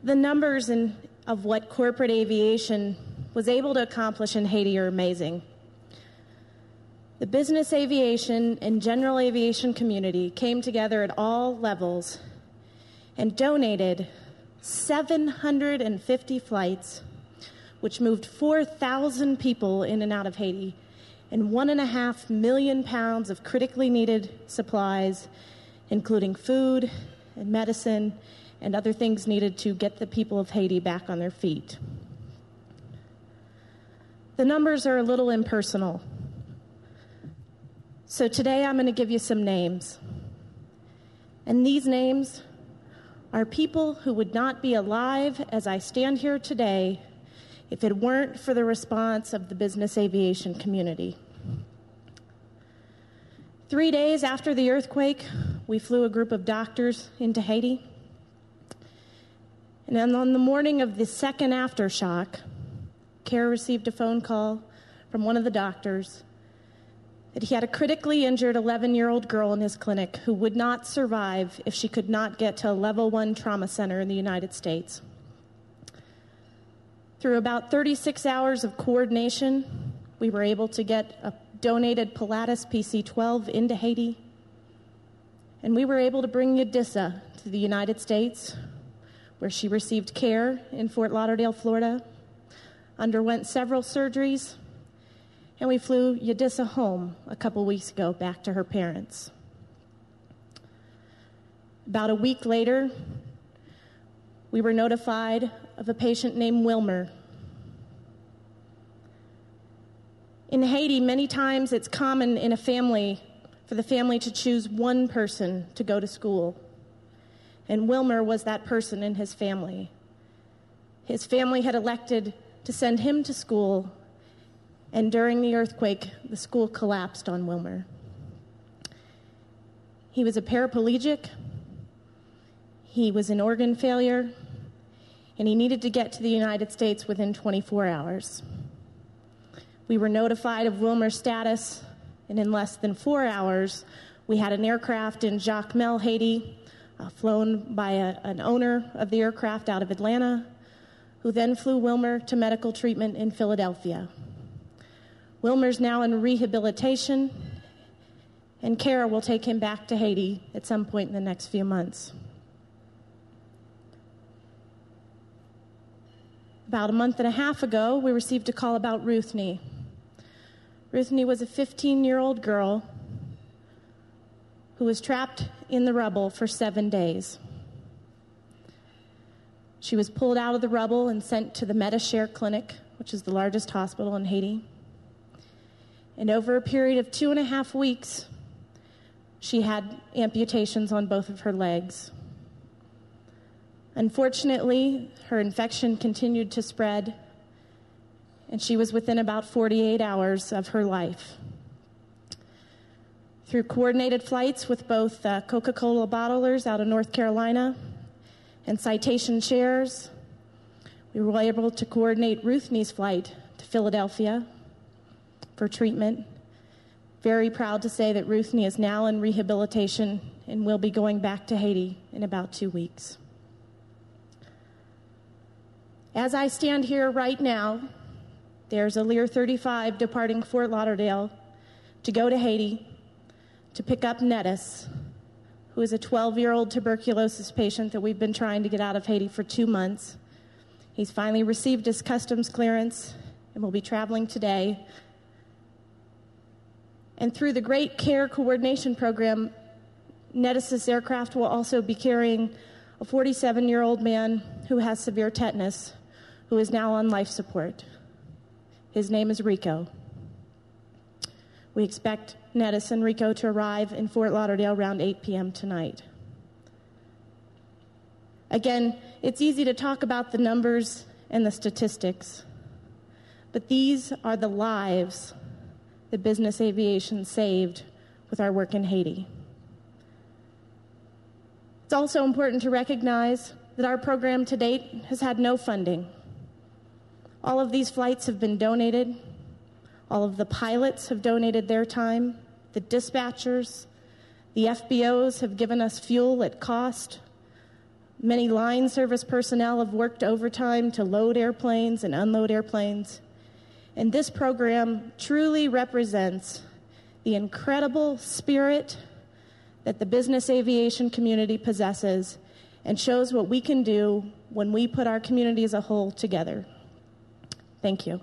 The numbers of what corporate aviation was able to accomplish in Haiti are amazing. The business aviation and general aviation community came together at all levels and donated 750 flights, which moved 4,000 people in and out of Haiti, and 1.5 million pounds of critically needed supplies, including food and medicine and other things needed to get the people of Haiti back on their feet. The numbers are a little impersonal. So today I'm going to give you some names. And these names are people who would not be alive as I stand here today if it weren't for the response of the business aviation community. 3 days after the earthquake, we flew a group of doctors into Haiti. And then on the morning of the second aftershock, CARE received a phone call from one of the doctors that he had a critically injured 11-year-old girl in his clinic who would not survive if she could not get to a level 1 trauma center in the United States. Through about 36 hours of coordination, we were able to get a donated Pilatus PC-12 into Haiti, and we were able to bring Yadissa to the United States, where she received care in Fort Lauderdale, Florida, underwent several surgeries, and we flew Yadissa home a couple weeks ago back to her parents. About a week later, we were notified of a patient named Wilmer. In Haiti, many times it's common in a family for the family to choose one person to go to school. And Wilmer was that person in his family. His family had elected to send him to school, and during the earthquake, the school collapsed on Wilmer. He was a paraplegic, he was in organ failure, and he needed to get to the United States within 24 hours. We were notified of Wilmer's status, and in less than 4 hours, we had an aircraft in Jacmel, Haiti, flown by an owner of the aircraft out of Atlanta, who then flew Wilmer to medical treatment in Philadelphia. Wilmer's now in rehabilitation, and CARE will take him back to Haiti at some point in the next few months. About a month and a half ago, we received a call about Ruthnie. Ruthnie was a 15-year-old girl who was trapped in the rubble for 7 days. She was pulled out of the rubble and sent to the Metashare Clinic, which is the largest hospital in Haiti. And over a period of 2.5 weeks, she had amputations on both of her legs. Unfortunately, her infection continued to spread, and she was within about 48 hours of her life. Through coordinated flights with both Coca-Cola bottlers out of North Carolina and Citation Shares, we were able to coordinate Ruthnie's flight to Philadelphia for treatment. Very proud to say that Ruthnie is now in rehabilitation and will be going back to Haiti in about 2 weeks. As I stand here right now, there's a Lear 35 departing Fort Lauderdale to go to Haiti to pick up Nettis, who is a 12-year-old tuberculosis patient that we've been trying to get out of Haiti for 2 months. He's finally received his customs clearance and will be traveling today. And through the Great Care Coordination Program, Nettis' aircraft will also be carrying a 47-year-old man who has severe tetanus, who is now on life support. His name is Rico. We expect Nettis and Rico to arrive in Fort Lauderdale around 8 p.m. tonight. Again, it's easy to talk about the numbers and the statistics, but these are the lives that business aviation saved with our work in Haiti. It's also important to recognize that our program to date has had no funding. All of these flights have been donated. All of the pilots have donated their time. The dispatchers, the FBOs have given us fuel at cost. Many line service personnel have worked overtime to load airplanes and unload airplanes. And this program truly represents the incredible spirit that the business aviation community possesses and shows what we can do when we put our community as a whole together. Thank you.